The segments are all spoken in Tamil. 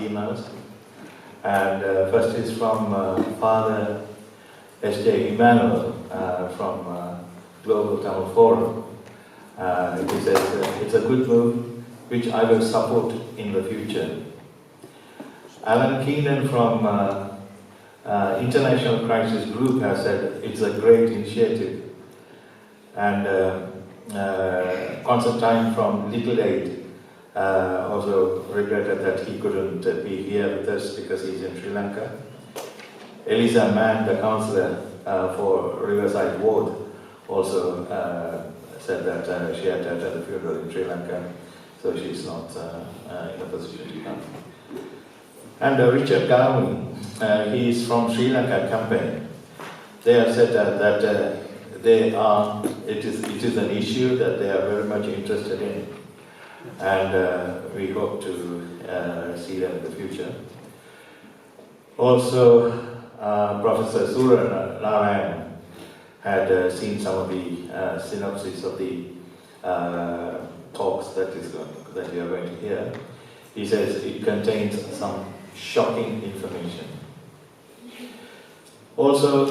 emails. And first is from Father S.J. Emmanuel from Global Tamil Forum. He says, it's a good move which I will support in the future. Alan Keenan from International Crisis Group has said it's a great initiative. And Constantine from Little Aid also regretted that he couldn't be here with us because he's in Sri Lanka. Elisa Mann, the councillor for Riverside Ward, also said that she had to attend the funeral in Sri Lanka, so she's not in a position to come. And Richard Garwin, he is from Sri Lanka campaign. They have said that it is an issue that they are very much interested in, and we hope to see them in the future. Also, Professor Surya Narayan had seen some of the synopsis of the talks that we are going to hear. He says it contains some shocking information. Also,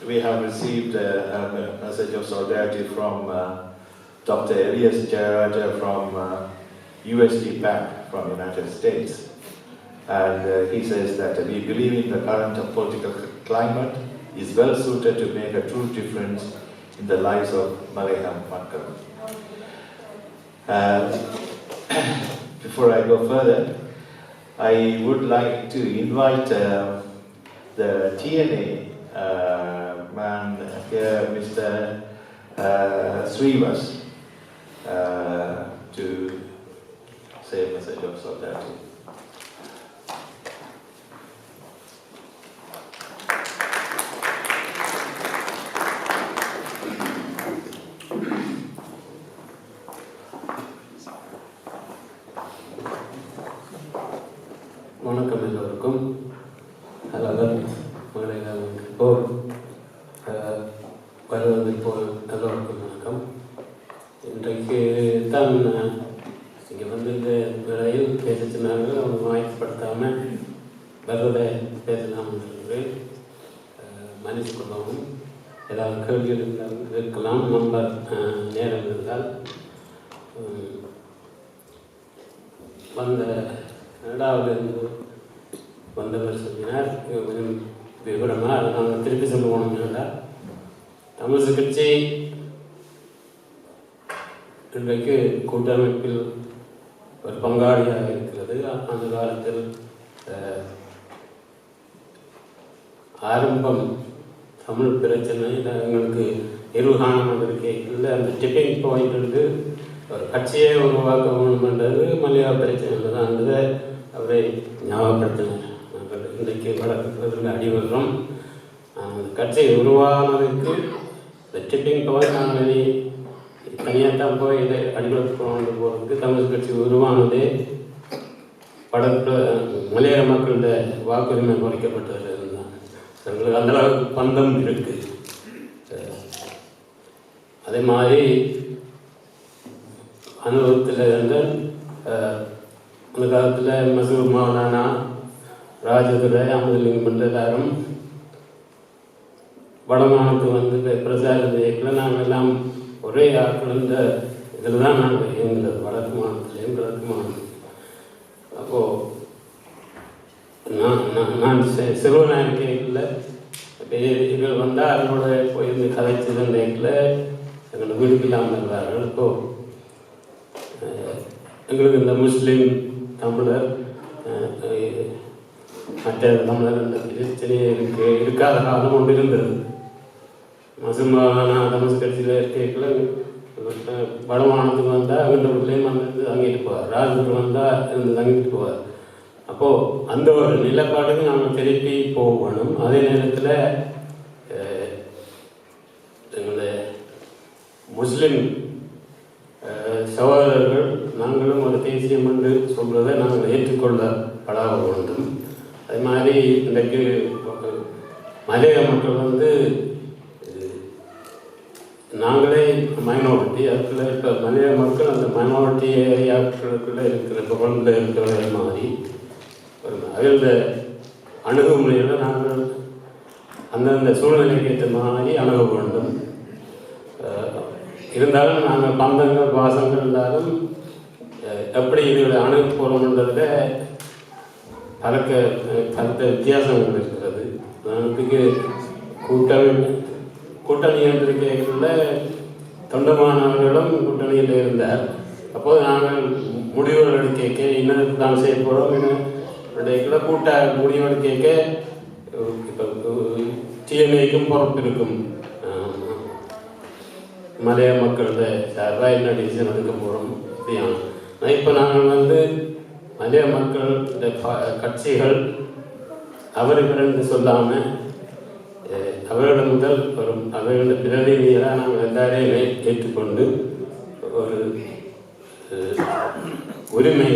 we have received a message of solidarity from Dr. Elias Jayaraja from USD PAC from United States. And he says that we believe in the current political climate is well suited to make a true difference in the lives of Malayam Makkal. Before I go further, I would like to invite the TNA man here, Mr. Srivas, to say a message of solidarity. வணக்கம் எல்லோருக்கும். வருவது போல் எல்லோருக்கும் வணக்கம். இன்றைக்கு தான் இங்கே வந்து இந்த விலையில் பேசினாங்க, அவங்க வாய்ப்புப்படுத்தாமல் வருவதை பேசலாம்னு சொல்லி மன்னிச்சு கொள்ளவும். ஏதாவது கேள்விகள் இருக்கலாம், நம்பர் நேரம் இருந்தால். வந்த ரெண்டாவது வந்தவர் சொல்லினார் கொஞ்சம் விவரமாக, அதை நாங்கள் திருப்பி சொல்லுவோம்னா, தமிழ் கட்சி இன்றைக்கு கூட்டமைப்பில் ஒரு பங்காளியாக இருக்கிறது. அந்த காலத்தில் ஆரம்பம் தமிழ் பிரச்சனை எங்களுக்கு எருகானம் இருக்கையில் அந்த டிப்பிங் பாயிண்ட் இருந்து ஒரு கட்சியை உருவாக்க வேண்டுமென்றது மலையாள பிரச்சனையில் தான் இருந்தது. அவரை ஞாபகப்படுத்தினார். நாங்கள் இன்றைக்கு வளர்க்கிறதுல அடிவர்றோம். அந்த கட்சி உருவானதுக்கு இந்த டிப்பிங் பாயிண்ட் நாங்கள் தனியாக தான் போய் இதை அடிவளர்த்து போகிறதுக்கு தமிழ் கட்சி உருவானதே மலையாள மக்களுடைய வாக்குரிமை குறைக்கப்பட்டது தான். எங்களுக்கு அந்தளவுக்கு பந்தம் இருக்குது. அதே மாதிரி அனுபவத்தில் இருந்த அந்த காலத்தில் மசூர் மௌலானா, ராஜதுரை, அமதுலிங்கம் என்ற எல்லாரும் வடமானத்துக்கு வந்து பிரசார இயக்கில் நாங்கள் எல்லாம் ஒரே ஆட்கள் இந்த இதில் தான் நாங்கள் எங்கள் வடக்கு மாநிலத்திலையும் கிழக்கு மாநிலம். அப்போது நான் சிறுவனாயிருக்கையில் இவர்கள் வந்தால் அவங்களோட போயிருந்து கதைச்சது நேரத்தில் எங்களோட வீட்டுக்கு இல்லாமல் இருந்தார்கள். இப்போது எங்களுக்கு இந்த முஸ்லீம் தமிழர் மற்ற தமிழர் இந்த பிரச்சனையே இருக்காத காலம் ஒன்று இருந்தது. மசுமானா தமிழ் கட்சியில் இருக்கையில் வடமானத்துக்கு வந்தால் அங்கிட்ட வீட்லேயும் வந்து தங்கிட்டு போவார், ராஜூர் வந்தால் இருந்து தங்கிட்டு போவார். அப்போது அந்த ஒரு நிலப்பாட்டுக்கு நாங்கள் திருப்பி போகணும். அதே நேரத்தில் எங்களுடைய முஸ்லீம் சகோதரர்கள் நாங்களும் ஒரு தேசியம் என்று சொல்வதை நாங்கள் ஏற்றுக்கொள்ளப்பட வேண்டும். அது மாதிரி இன்றைக்கு மலையாள மக்கள் வந்து நாங்களே மைனாரிட்டி, அதுக்குள்ள இப்போ மலைய மக்கள் அந்த மைனாரிட்டி ஏரியாக்களுக்குள்ளே இருக்கிற பகுதியில் இருக்கிற மாதிரி அதில் அணுகுமுறையில் நாங்கள் அந்தந்த சூழ்நிலைக்கு ஏற்ற மாதிரி அணுக வேண்டும். இருந்தாலும் நாங்கள் பந்தங்கள் பாசங்கள் இருந்தாலும் எப்படி இதுகளை அணுக போகிறோம்ன்றத பல வித்தியாசங்கள் இருக்கிறது. நமக்கு கூட்டணி என்று கேட்கல தொண்டமானவர்களும் கூட்டணியில் இருந்தார். அப்போது நாங்கள் முடிவுகள் எடுக்க இன்னதுக்கு தான் செய்ய போகிறோம் இன்னும் கூட்ட முடிவுகள் கேட்க இப்போ டிஎன்ஏக்கும் பொறுப்பு இருக்கும். மலைய மக்களோட சார்பாக என்ன டிசிஷன் எடுக்க போகிறோம் அப்படியான. இப்போ நாங்கள் மலைய மக்கள் கட்சிகள் அவர்களுக்கு சொல்லாமல் அவர்களிடம் முதல் வரும் அவர்களோட பிரதிநிதிகளாக நாங்கள் எல்லாரையும் ஏற்றுக்கொண்டு ஒரு உரிமை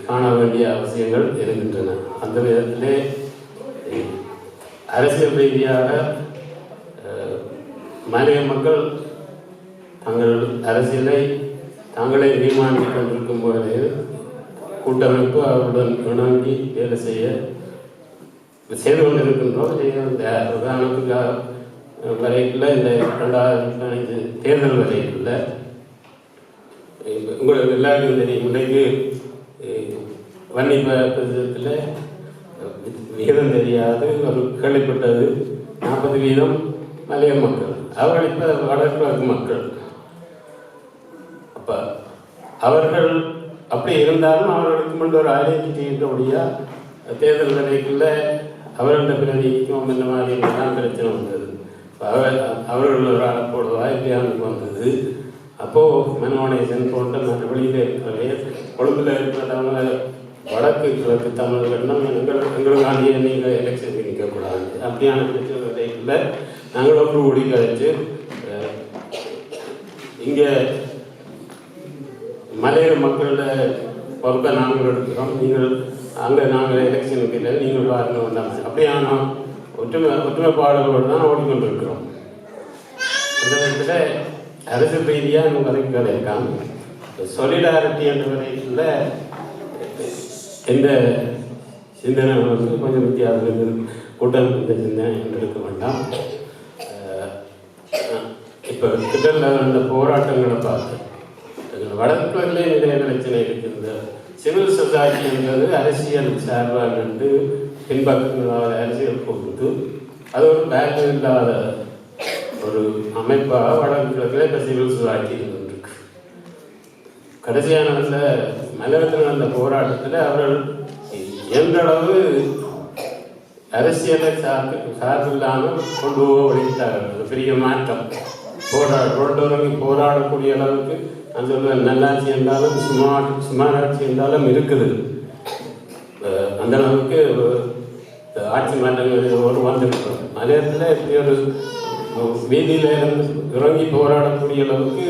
காண வேண்டிய அவசியங்கள் இருக்கின்றன. அந்த விதத்திலே அரசியல் ரீதியாக மலைய மக்கள் தங்கள் அரசியலை தாங்களே தீர்மானித்துக் கொண்டிருக்கும் போது கூட்டமைப்பு அவருடன் இணங்கி வேலை செய்து கொண்டிருக்கின்றோம். உதாரணத்துக்காக வரைக்குள்ள இந்த 2015 தேர்தல் வரைக்குள்ள உங்களுக்கு எல்லாருக்கும் தெரியும். இன்றைக்கு வன்னி பிரதேசத்தில் விகிதம் தெரியாது ஒரு கேள்விப்பட்டது 40% மலைய மக்கள், அவர்கள் இப்போ வடகிழக்கு மக்கள். அப்போ அவர்கள் அப்படி இருந்தாலும் அவர்களுக்கு முன்பு ஒரு ஐடென்டிட்டி இருக்கக்கூடிய தேர்தல் வரைக்குள்ள அவர்களோட பிரதிக்கும் இந்த மாதிரி தான் பிரச்சனை வந்தது. அவர்கள் ஒரு ஆளை போடுவா இப்படியானுக்கு வந்தது. அப்போது மெனோனேஷன் போன்ற மற்ற வெளியில் இருக்கிறவே கொழும்பில் இருக்கிறவங்க வடக்கு கிழக்கு தமிழர்கள் எங்களுக்காண்டிய நீங்கள் எலெக்ஷனுக்கு நிற்கக்கூடாது அப்படியான பிரச்சனை வரைக்குள்ள நாங்கள் ஒன்று கூடி கழிச்சு இங்கே மலைய மக்களோட பொறுப்பை நாங்கள் எடுக்கிறோம். நீங்கள் அங்கே நாங்கள் எலெக்ஷனுக்கு இல்லை, நீங்கள் பாருங்க வந்தாங்க அப்படியான ஒற்றுமைப்பாடுகளோடு தான் ஓடிக்கொண்டிருக்கிறோம். அந்த விதத்தில் அரசியல் ரீதியாக இன்னும் வரைக்கும் இருக்காங்க. சொலிடாரிட்டி என்ற வரைக்குள்ள எந்த சிந்தனை கொஞ்சம் வித்தியாசம் கூட்டம் இந்த சிந்தனை இருக்க வேண்டாம். இப்போ கிட்டத்தட்ட அந்த போராட்டங்களை பார்த்து வடக்குள்ளே நிறைய பிரச்சனை இருக்குது. சிவில் சொசைட்டி என்பது அரசியல் சார்பாக இருந்து பின்பக்கங்களால் அரசியல் கொடுத்து அது ஒரு வேல்யூ இல்லாத ஒரு அமைப்பாக வடக்குள்ளே இப்போ சிவில் சொசைட்டி இருக்கு. கடைசியான மலையத்தில் அந்த போராட்டத்தில் அவர்கள் எந்தளவு அரசியலை சார்பில்லாமல் கொண்டு போக வழித்தார்கள். பெரிய மாற்றம் போராடக்கூடிய அளவுக்கு அந்த நல்லாட்சி இருந்தாலும் சுமாராட்சி இருந்தாலும் இருக்குது. அந்த அளவுக்கு ஆட்சி மாற்றங்கள் வந்திருக்கிறோம். மலையத்தில் இப்படி ஒரு வீதியில் இருந்து இறங்கி போராடக்கூடிய அளவுக்கு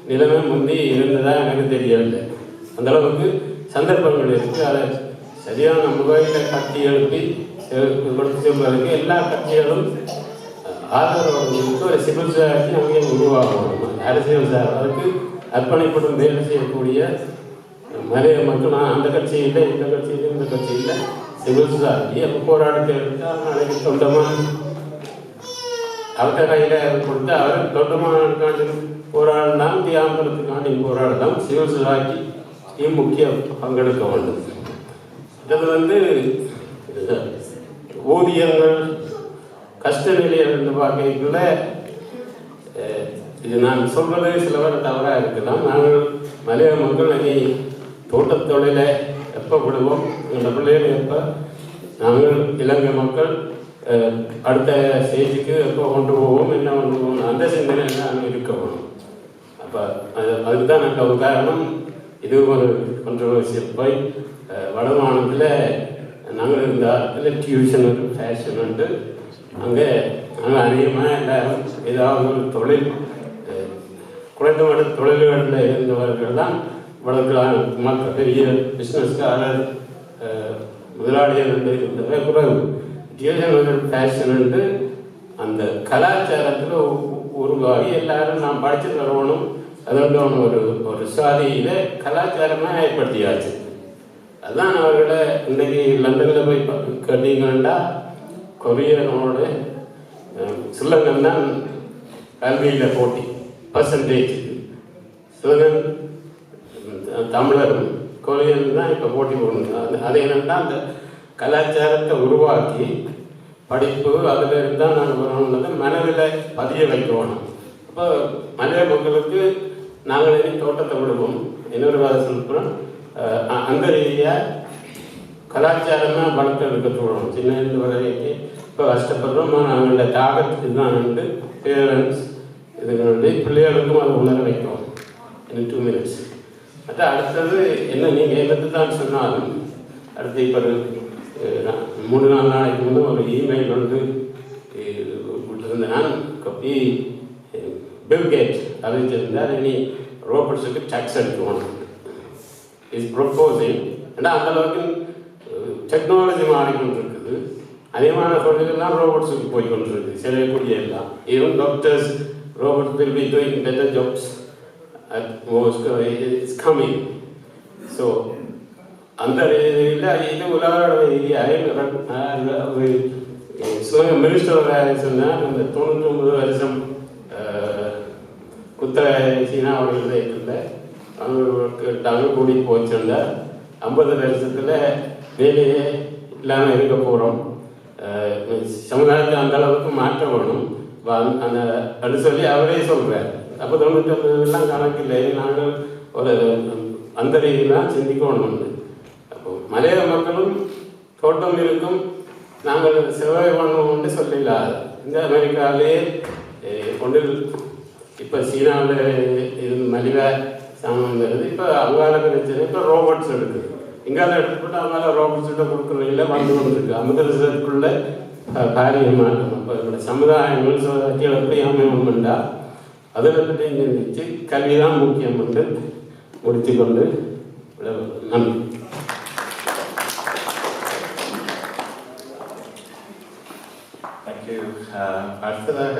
நிலைமை முந்தி இருந்ததாக எனக்கு தெரியவில்லை. அந்த அளவுக்கு சந்தர்ப்பங்கள் இருக்குது. அதை சரியான முறையில் கட்டி எழுப்பி கொடுத்து செல்வதற்கு எல்லா கட்சிகளும் ஆதரவு ஒரு சிவில் சொசைட்டி அங்கே உருவாகணும். அரசியல் சார் அதுக்கு அர்ப்பணிப்படும் வேலை செய்யக்கூடிய மலைய மக்கள் அந்த கட்சி இல்லை, இந்த கட்சி இல்லை, இந்த கட்சி இல்லை, சிவில் சொசைட்டி அப்போ போராடிட்டு இருந்தால் நாளைக்கு சொந்தமாக அவர்கிட்ட கையில் கொடுத்து அவர் சொந்தமானதுக்காண்டி போராடலாம், தியாகத்துக்காண்டி போராடலாம். சிவில் சொசைட்டி முக்கிய பங்கெடுக்க வேண்டும். இது ஊதியங்கள் கஷ்ட நிலையில் இருந்து பார்க்கக்குள்ள இது நான் சொல்வது சிலவர் தவறாக இருக்கலாம். நாங்கள் மலைய மக்கள் அங்கே தோட்டத் தொழிலை எப்போ விடுவோம், எங்கள் பிள்ளைகள் எப்போ நாங்கள் இலங்கை மக்கள் அடுத்த ஸ்டேஜுக்கு எப்போ கொண்டு போவோம், என்ன கொண்டு போவோம், அந்த சிந்தனை நாங்கள் இருக்க வேணும். அப்போ அதுக்கு தான் எனக்கு ஒரு காரணம். இது ஒரு கண்ட்ரோவர்சியல் போய் வடமாநிலத்தில் நாங்கள் இருந்தால் டியூஷன் ஃபேஷன் உண்டு. அங்கே அதிகமாக எல்லாரும் ஏதாவது ஒரு தொழில் குறைந்த தொழில்களில் இருந்தவர்கள் தான் வடக்கில் மக்கள் பெரிய பிஸ்னஸ்காரர் முதலாளிகள் இருந்தவை குறைவு. டியூஷன் ஃபேஷன் உண்டு. அந்த கலாச்சாரத்தில் உருவாகி எல்லாரும் நாம் படித்து தரணும். அதோட ஒரு சாதியில் கலாச்சாரமாக ஏற்படுத்தியாச்சு. அதுதான் அவர்களை இன்றைக்கி லண்டனில் போய் கேட்டீங்கன்னா கொரியனோட ஸ்ரீலங்கன் தான் கல்வியில் போட்டி பர்சன்டேஜ். ஸ்ரீலங்கன் தமிழரும் கொரியன் தான் இப்போ போட்டி போடணும். அது என்னென்னா அந்த கலாச்சாரத்தை உருவாக்கி படிப்பு அதில் இருந்தால் நாங்கள் வரணுன்றதை மனதில் பதிய வைக்கணும். அப்போ மலைய மக்களுக்கு நாங்கள் இனி தோட்டத்தை விடுவோம். இன்னொரு வார சொல்கிறோம், அந்த ரீதியாக கலாச்சாரமாக வளர்த்து எடுக்க தோணும். சின்ன வரைக்கும் இப்போ கஷ்டப்படுறோம். நாங்களோட டார்கெட் இதுதான் வந்து பேரண்ட்ஸ் இதுகளுடைய பிள்ளைகளுக்கும் அதை உணர வைக்கும். இன்னும் 2 minutes. அடுத்தது என்ன, நீங்கள் எதிர்த்து தான் சொன்னாலும் அடுத்து இப்போ 3-4 நாளைக்கு முன்னே ஒரு இமெயில் வந்து விட்டுருந்தேன். நான் கப்பி பில்கேட் அறிவிச்சிருந்தார், இனி ரோபோட்ஸுக்கு டேக்ஸ் எடுக்கணும் இஸ் ப்ரொப்போசிங். ஏன்னா அந்தளவுக்கு டெக்னாலஜி மாறிக்கொண்டிருக்குது. அதிகமான தொழிலெல்லாம் ரோபோட்ஸுக்கு போய்கொண்டிருக்கு. செய்யக்கூடிய எல்லாம் even doctors robots will be doing better jobs at most it's coming. So அந்த ரீதியில் இது உலக ரீதியாக மினிஸ்டர் சொன்னால் அந்த 99 வருஷம் சீனா அவர்கள் இருந்த அவங்க கூடி போச்சுன்னா 50 வருஷத்தில் வேலையே இல்லாமல் இருக்க போகிறோம். சமுதாயத்தை அந்த அளவுக்கு மாற்ற வேணும் அந்த அப்படி சொல்லி அவரே சொல்கிறார். அப்போ 99 கணக்கில்லை. நாங்கள் ஒரு அந்த ரீதியெலாம் சிந்திக்கணும். அப்போ மலையாள மக்களும் தோட்டம் இருக்கும், நாங்கள் செவ்வாய் பண்ணணும்னு சொல்லலாது. இந்த அமெரிக்காவிலே ஒன்றில் இப்போ சீனாவில் இருந்து மலிவா சாமான் வருது. இப்போ அங்கால பிரச்சனை, இப்போ ரோபோட்ஸ் எடுக்குது. இங்கால எடுத்துக்கிட்டு அவங்களால ரோபோட்ஸ்கிட்ட கொடுக்குறதில்ல வந்து கொண்டிருக்கு. 50 வருஷத்துக்குள்ள பாரிய மாற்றம். அப்போ என்னோட சமுதாயங்கள் சொசைட்டியில் எப்படி அமையணும்னா அதில் பற்றி சிந்திச்சு கல்வி தான் முக்கியம் என்று முடித்து கொண்டு நன்றி. Thank you. அடுத்ததாக